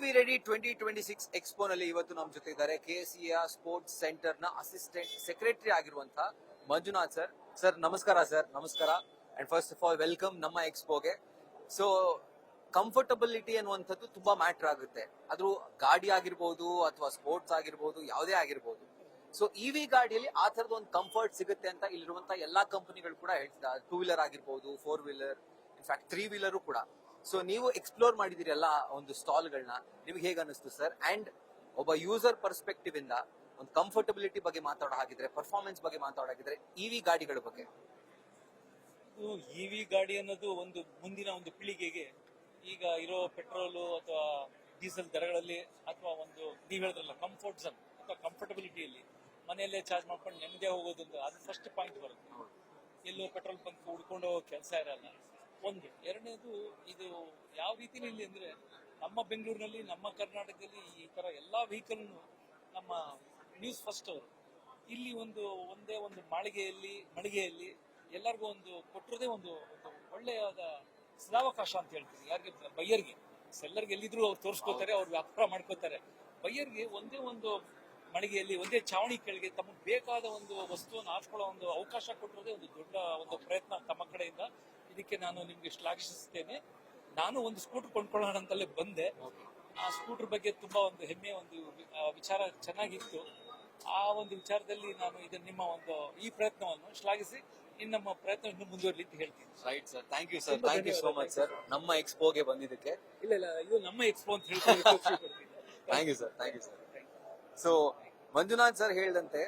V ready 2026 ಎಕ್ಸ್ಪೋನಲ್ಲಿ ಇವತ್ತು ನಮ್ಮ ಜೊತೆ ಇದ್ದಾರೆ ಕೆಸಿಎ ಸ್ಪೋರ್ಟ್ಸ್ ಸೆಂಟರ್ ನ ಅಸಿಸ್ಟೆಂಟ್ ಸೆಕ್ರೆಟರಿ ಆಗಿರುವಂತಹ ಮಂಜುನಾಥ್ ಸರ್. ಸರ್ ನಮಸ್ಕಾರ. ಸರ್ ನಮಸ್ಕಾರ and first of all welcome ನಮ್ಮ ಎಕ್ಸ್ಪೋಗೆ. ಸೊ ಕಂಫರ್ಟಬಿಲಿಟಿ ಅನ್ನುವಂಥದ್ದು ತುಂಬಾ ಮ್ಯಾಟರ್ ಆಗುತ್ತೆ. ಅದು ಗಾಡಿ ಆಗಿರ್ಬೋದು ಅಥವಾ ಸ್ಪೋರ್ಟ್ಸ್ ಆಗಿರ್ಬೋದು, ಯಾವುದೇ ಆಗಿರ್ಬೋದು. ಸೊ ಇವಿ ಗಾಡಿಯಲ್ಲಿ ಆ ತರದ ಒಂದು ಕಂಫರ್ಟ್ ಸಿಗುತ್ತೆ ಅಂತ ಇಲ್ಲಿರುವಂತಹ ಎಲ್ಲಾ ಕಂಪನಿಗಳು ಕೂಡ ಹೇಳ್ತಾರೆ. 2 ವೀಲರ್ ಆಗಿರ್ಬೋದು, 4 ವೀಲರ್, ಇನ್ಫ್ಯಾಕ್ಟ್ 3 ವೀಲರ್ ಕೂಡ. ಸೊ ನೀವು ಎಕ್ಸ್ಪ್ಲೋರ್ ಮಾಡಿದಿರಿ ಎಲ್ಲ ಒಂದು ಸ್ಟಾಲ್ಗಳನ್ನ, ನಿಮ್ಗೆ ಹೇಗೆ ಅನಿಸ್ತು ಸರ್? ಅಂಡ್ ಒಬ್ಬ ಯೂಸರ್ ಪರ್ಸ್ಪೆಕ್ಟಿವ್ ಇಂದ ಒಂದು ಕಂಫರ್ಟಬಿಲಿಟಿ ಬಗ್ಗೆ ಮಾತಾಡೋ ಹಾಗಿದ್ರೆ, ಪರ್ಫಾರ್ಮೆನ್ಸ್ ಬಗ್ಗೆ ಮಾತಾಡೋ ಹಾಗಿದ್ರೆ, ಇವಿ ಗಾಡಿಗಳ ಬಗ್ಗೆ. ಇವಿ ಗಾಡಿ ಅನ್ನೋದು ಒಂದು ಮುಂದಿನ ಒಂದು ಪೀಳಿಗೆಗೆ ಈಗ ಇರೋ ಪೆಟ್ರೋಲು ಅಥವಾ ಡೀಸೆಲ್ ದರಗಳಲ್ಲಿ ಅಥವಾ ಒಂದು ನೀವು ಹೇಳಿದ್ರಲ್ಲ ಕಂಫರ್ಟ್ ಝೋನ್ ಅಥವಾ ಕಂಫರ್ಟಬಿಲಿಟಿಯಲ್ಲಿ ಮನೆಯಲ್ಲೇ ಚಾರ್ಜ್ ಮಾಡ್ಕೊಂಡು ನೆಮ್ಮದಿ ಹೋಗೋದೊಂದು ಅದು ಫಸ್ಟ್ ಪಾಯಿಂಟ್ ಬರುತ್ತೆ. ಎಲ್ಲೋ ಪೆಟ್ರೋಲ್ ಬಂಕ್ ಹುಡ್ಕೊಂಡು ಹೋಗೋ ಕೆಲಸ ಇರಲ್ಲ. ಒಂದು ಎರಡನೇದು, ಇದು ಯಾವ ರೀತಿಯಲ್ಲಿ ಅಂದ್ರೆ ನಮ್ಮ ಬೆಂಗಳೂರಿನಲ್ಲಿ, ನಮ್ಮ ಕರ್ನಾಟಕದಲ್ಲಿ ಈ ತರ ಎಲ್ಲಾ ವೆಹಿಕಲ್ ನಮ್ಮ ನ್ಯೂಸ್ ಫಸ್ಟ್ ಅವರು ಇಲ್ಲಿ ಒಂದೇ ಒಂದು ಮಳಿಗೆಯಲ್ಲಿ ಎಲ್ಲರಿಗೂ ಒಂದು ಕೊಟ್ಟಿರೋದೇ ಒಂದು ಒಳ್ಳೆಯಾದ ಸದಾವಕಾಶ ಅಂತ ಹೇಳ್ತೀನಿ. ಯಾರಿಗೆ? ಬಯ್ಯರ್ಗೆ. ಸೆಲ್ಲರ್ಗೆ ಎಲ್ಲಿದ್ರು ಅವ್ರು ತೋರಿಸ್ಕೋತಾರೆ, ಅವ್ರು ವ್ಯಾಪಾರ ಮಾಡ್ಕೋತಾರೆ. ಬಯ್ಯರ್ಗೆ ಒಂದೇ ಒಂದು ಮಳಿಗೆಯಲ್ಲಿ, ಒಂದೇ ಚಾವಣಿ ಕೆಳಗೆ ತಮಗೆ ಬೇಕಾದ ಒಂದು ವಸ್ತುವನ್ನು ಆರಿಸ್ಕೊಳ್ಳೋ ಒಂದು ಅವಕಾಶ ಕೊಟ್ಟಿರೋದೇ ಒಂದು ದೊಡ್ಡ ಒಂದು ಪ್ರಯತ್ನ ತಮ್ಮ ಕಡೆಯಿಂದ. ಇದಕ್ಕೆ ನಾನು ನಿಮ್ಗೆ ಶ್ಲಾಘಿಸುತ್ತೇನೆ. ನಾನು ಒಂದು ಸ್ಕೂಟರ್ ಕೊಂಡ್ಕೊಳ್ಳೋಣ ಅಂತಲೇ ಬಂದೆ. ಆ ಸ್ಕೂಟರ್ ಬಗ್ಗೆ ತುಂಬಾ ಒಂದು ಹೆಮ್ಮೆ, ಒಂದು ವಿಚಾರ ಚೆನ್ನಾಗಿತ್ತು. ಆ ಒಂದು ವಿಚಾರದಲ್ಲಿ ನಾನು ನಿಮ್ಮ ಈ ಪ್ರಯತ್ನವನ್ನು ಶ್ಲಾಘಿಸಿ ನಮ್ಮ ಪ್ರಯತ್ನ ಇನ್ನೂ ಮುಂದುವರಲಿ ಅಂತ ಹೇಳ್ತೀನಿ. Right sir, thank you sir, thank you so much sir ನಮ್ಮ ಎಕ್ಸ್ಪೋಗೆ ಬಂದಿದ್ದಕ್ಕೆ. ಇಲ್ಲ ಇದು ನಮ್ಮ ಎಕ್ಸ್ಪೋ ಅಂತ ಹೇಳ್ತೀನಿ. Thank you sir, thank you sir. So Manjunath sir ಹೇಳಿದಂತೆ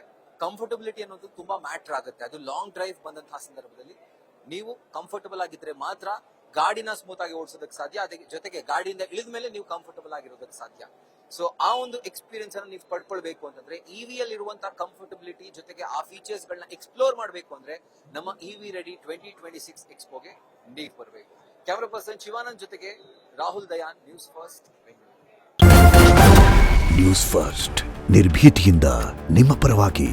ಕಂಫರ್ಟಬಿಲಿಟಿ ಅನ್ನೋದು ತುಂಬಾ ಮ್ಯಾಟರ್ ಆಗುತ್ತೆ. ಅದು ಲಾಂಗ್ ಡ್ರೈವ್ ಬಂದಂತಹ ಸಂದರ್ಭದಲ್ಲಿ ನೀವು ಕಂಫರ್ಟಬಲ್ ಆಗಿದ್ರೆ ಮಾತ್ರ ಗಾಡಿನ ಸ್ಮೂತ್ ಆಗಿ ಓಡಿಸೋದಕ್ಕೆ ಸಾಧ್ಯ. ಅದಕ್ಕೆ ಜೊತೆಗೆ ಗಾಡಿಯಿಂದ ಇಳಿದ ಮೇಲೆ ನೀವು ಕಂಫರ್ಟಬಲ್ ಆಗಿರೋದಕ್ಕೆ ಸಾಧ್ಯ. ಸೊ ಆ ಒಂದು ಎಕ್ಸ್ಪೀರಿಯನ್ಸ್ ಅನ್ನು ನೀವು ಪಡ್ಕೊಳ್ಬೇಕು ಅಂತಂದ್ರೆ ಇವಿಯಲ್ಲಿ ಇರುವಂತಹ ಕಂಫರ್ಟಬಿಲಿಟಿ ಜೊತೆಗೆ ಆ ಫೀಚರ್ಸ್ ಗಳನ್ನ ಎಕ್ಸ್ಪ್ಲೋರ್ ಮಾಡಬೇಕು ಅಂದ್ರೆ ನಮ್ಮ ಇವಿ ರೆಡಿ 2026 ಎಕ್ಸ್ಪೋಗೆ ನೀವು ಬರಬೇಕು. ಕ್ಯಾಮರಾ ಪರ್ಸನ್ ಶಿವಾನಂದ್ ಜೊತೆಗೆ Rahul Dayan, news first Bengaluru. News first ನಿರ್ಭೀತಿಯಿಂದ ನಿಮ್ಮ ಪರವಾಗಿ.